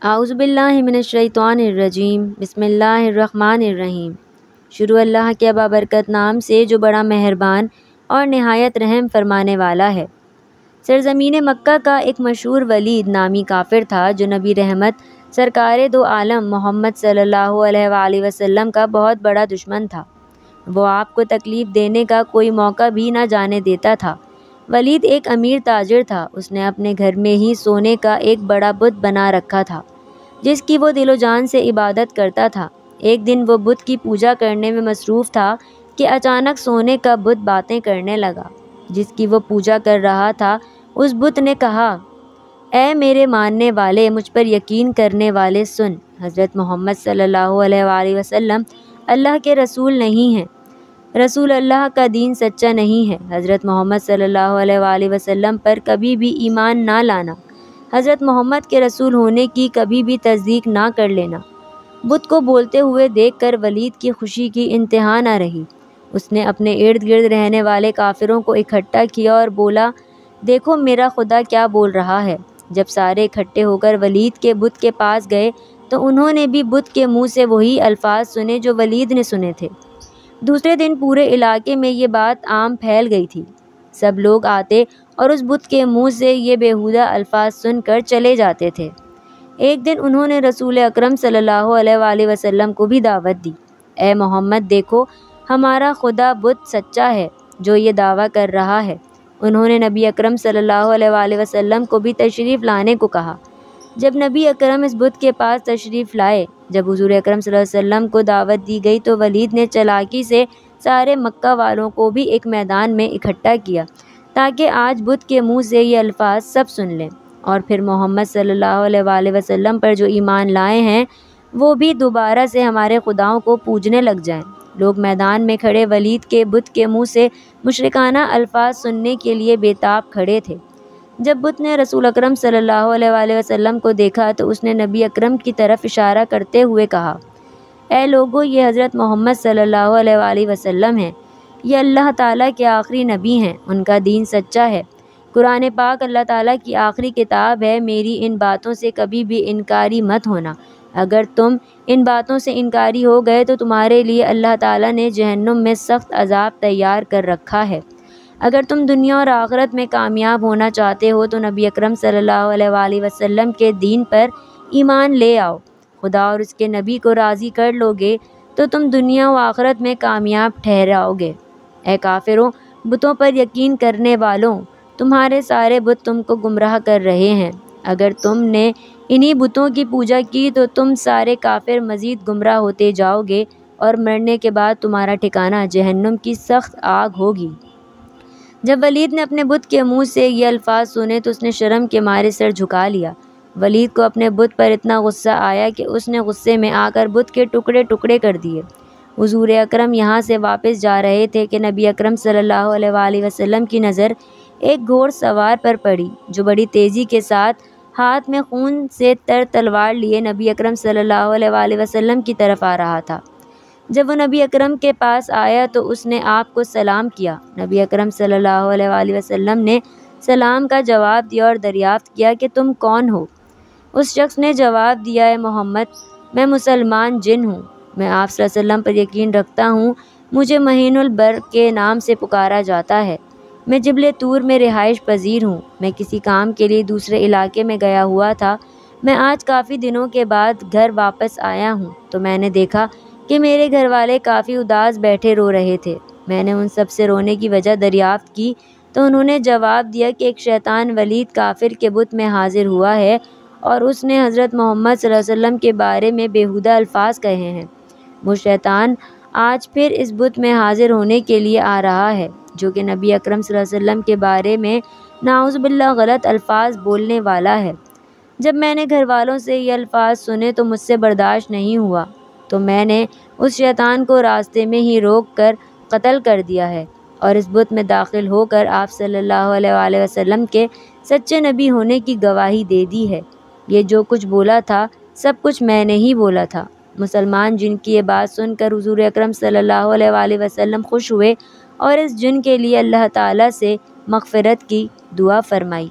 اعوذ باللہ من الشیطان الرجیم بسم اللہ الرحمن الرحیم۔ شروع اللہ کے بابرکت نام سے جو بڑا مہربان اور نہایت رحم فرمانے والا ہے۔ سرزمین مکہ کا ایک مشہور ولید نامی کافر تھا جو نبی رحمت سرکار دو عالم محمد صلی اللہ علیہ وآلہ وسلم کا بہت بڑا دشمن تھا۔ وہ آپ کو تکلیف دینے کا کوئی موقع بھی نہ جانے دیتا تھا۔ ولید ایک امیر تاجر تھا۔ اس نے اپنے گھر میں ہی سونے کا ایک بڑا بت بنا رکھا تھا جس کی وہ دل و جان سے عبادت کرتا تھا۔ ایک دن وہ بت کی پوجا کرنے میں مصروف تھا کہ اچانک سونے کا بت باتیں کرنے لگا۔ جس کی وہ پوجا کر رہا تھا اس بت نے کہا، اے میرے ماننے والے، مجھ پر یقین کرنے والے، سن! حضرت محمد صلی اللہ علیہ وآلہ وسلم اللہ کے رسول نہیں ہیں۔ رسول اللہ کا دین سچا نہیں ہے۔ حضرت محمد صلی اللہ علیہ وآلہ وسلم پر کبھی بھی ایمان نہ لانا۔ حضرت محمد کے رسول ہونے کی کبھی بھی تصدیق نہ کر لینا۔ بت کو بولتے ہوئے دیکھ کر ولید کی خوشی کی انتہا نہ رہی۔ اس نے اپنے ارد گرد رہنے والے کافروں کو اکٹھا کیا اور بولا، دیکھو میرا خدا کیا بول رہا ہے۔ جب سارے اکٹھے ہو کر ولید کے بت کے پاس گئے تو انہوں نے بھی بت کے منہ سے وہی الفاظ سنے جو ولید نے سنے تھے۔ دوسرے دن پورے علاقے میں یہ بات عام پھیل گئی تھی۔ سب لوگ آتے اور اس بت کے منہ سے یہ بیہودہ الفاظ سن کر چلے جاتے تھے۔ ایک دن انہوں نے رسول اکرم صلی اللہ علیہ وآلہ وسلم کو بھی دعوت دی، اے محمد دیکھو ہمارا خدا بت سچا ہے جو یہ دعویٰ کر رہا ہے۔ انہوں نے نبی اکرم صلی اللہ علیہ وآلہ وسلم کو بھی تشریف لانے کو کہا۔ جب نبی اکرم اس بت کے پاس تشریف لائے، جب حضور اکرم صلی اللہ علیہ وسلم کو دعوت دی گئی تو ولید نے چالاکی سے سارے مکہ والوں کو بھی ایک میدان میں اکٹھا کیا تاکہ آج بت کے منہ سے یہ الفاظ سب سن لیں، اور پھر محمد صلی اللہ علیہ وآلہ وسلم پر جو ایمان لائے ہیں وہ بھی دوبارہ سے ہمارے خداؤں کو پوجنے لگ جائیں۔ لوگ میدان میں کھڑے ولید کے بت کے منہ سے مشرکانہ الفاظ سننے کے لیے بے تاب کھڑے تھے۔ جب بت نے رسول اکرم صلی اللہ علیہ وآلہ وسلم کو دیکھا تو اس نے نبی اکرم کی طرف اشارہ کرتے ہوئے کہا، اے لوگو، یہ حضرت محمد صلی اللہ علیہ وآلہ وسلم ہیں۔ یہ اللہ تعالیٰ کے آخری نبی ہیں، ان کا دین سچا ہے۔ قرآن پاک اللہ تعالیٰ کی آخری کتاب ہے۔ میری ان باتوں سے کبھی بھی انکاری مت ہونا۔ اگر تم ان باتوں سے انکاری ہو گئے تو تمہارے لیے اللہ تعالیٰ نے جہنم میں سخت عذاب تیار کر رکھا ہے۔ اگر تم دنیا اور آخرت میں کامیاب ہونا چاہتے ہو تو نبی اکرم صلی اللہ علیہ وآلہ وسلم کے دین پر ایمان لے آؤ۔ خدا اور اس کے نبی کو راضی کر لو گے تو تم دنیا و آخرت میں کامیاب ٹھہراؤ گے۔ اے کافروں، بتوں پر یقین کرنے والوں، تمہارے سارے بت تم کو گمراہ کر رہے ہیں۔ اگر تم نے انہی بتوں کی پوجا کی تو تم سارے کافر مزید گمراہ ہوتے جاؤ گے اور مرنے کے بعد تمہارا ٹھکانہ جہنم کی سخت آگ ہوگی۔ جب ولید نے اپنے بت کے منہ سے یہ الفاظ سنے تو اس نے شرم کے مارے سر جھکا لیا۔ ولید کو اپنے بت پر اتنا غصہ آیا کہ اس نے غصے میں آ کر بت کے ٹکڑے ٹکڑے کر دیے۔ حضور اکرم یہاں سے واپس جا رہے تھے کہ نبی اکرم صلی اللہ علیہ وآلہ وسلم کی نظر ایک گھوڑ سوار پر پڑی جو بڑی تیزی کے ساتھ ہاتھ میں خون سے تر تلوار لیے نبی اکرم صلی اللہ علیہ وآلہ وسلم کی طرف آ رہا تھا۔ جب وہ نبی اکرم کے پاس آیا تو اس نے آپ کو سلام کیا۔ نبی اکرم صلی اللہ علیہ وآلہ وسلم نے سلام کا جواب دیا اور دریافت کیا کہ تم کون ہو؟ اس شخص نے جواب دیا، اے محمد، میں مسلمان جن ہوں۔ میں آپ صلی اللہ علیہ وسلم پر یقین رکھتا ہوں۔ مجھے مہین البر کے نام سے پکارا جاتا ہے۔ میں جبل طور میں رہائش پذیر ہوں۔ میں کسی کام کے لیے دوسرے علاقے میں گیا ہوا تھا۔ میں آج کافی دنوں کے بعد گھر واپس آیا ہوں تو میں نے دیکھا کہ میرے گھر والے کافی اداس بیٹھے رو رہے تھے۔ میں نے ان سب سے رونے کی وجہ دریافت کی تو انہوں نے جواب دیا کہ ایک شیطان ولید کافر کے بت میں حاضر ہوا ہے اور اس نے حضرت محمد صلی اللہ علیہ وسلم کے بارے میں بیہودہ الفاظ کہے ہیں۔ وہ شیطان آج پھر اس بت میں حاضر ہونے کے لیے آ رہا ہے جو کہ نبی اکرم صلی اللہ علیہ وسلم کے بارے میں نعوذ باللہ غلط الفاظ بولنے والا ہے۔ جب میں نے گھر والوں سے یہ الفاظ سنے تو مجھ سے برداشت نہیں ہوا تو میں نے اس شیطان کو راستے میں ہی روک کر قتل کر دیا ہے اور اس بت میں داخل ہو کر آپ صلی اللہ علیہ وآلہ وسلم کے سچے نبی ہونے کی گواہی دے دی ہے۔ یہ جو کچھ بولا تھا سب کچھ میں نے ہی بولا تھا۔ مسلمان جن کی یہ بات سن کر حضور اکرم صلی اللہ علیہ وآلہ وسلم خوش ہوئے اور اس جن کے لیے اللہ تعالیٰ سے مغفرت کی دعا فرمائی۔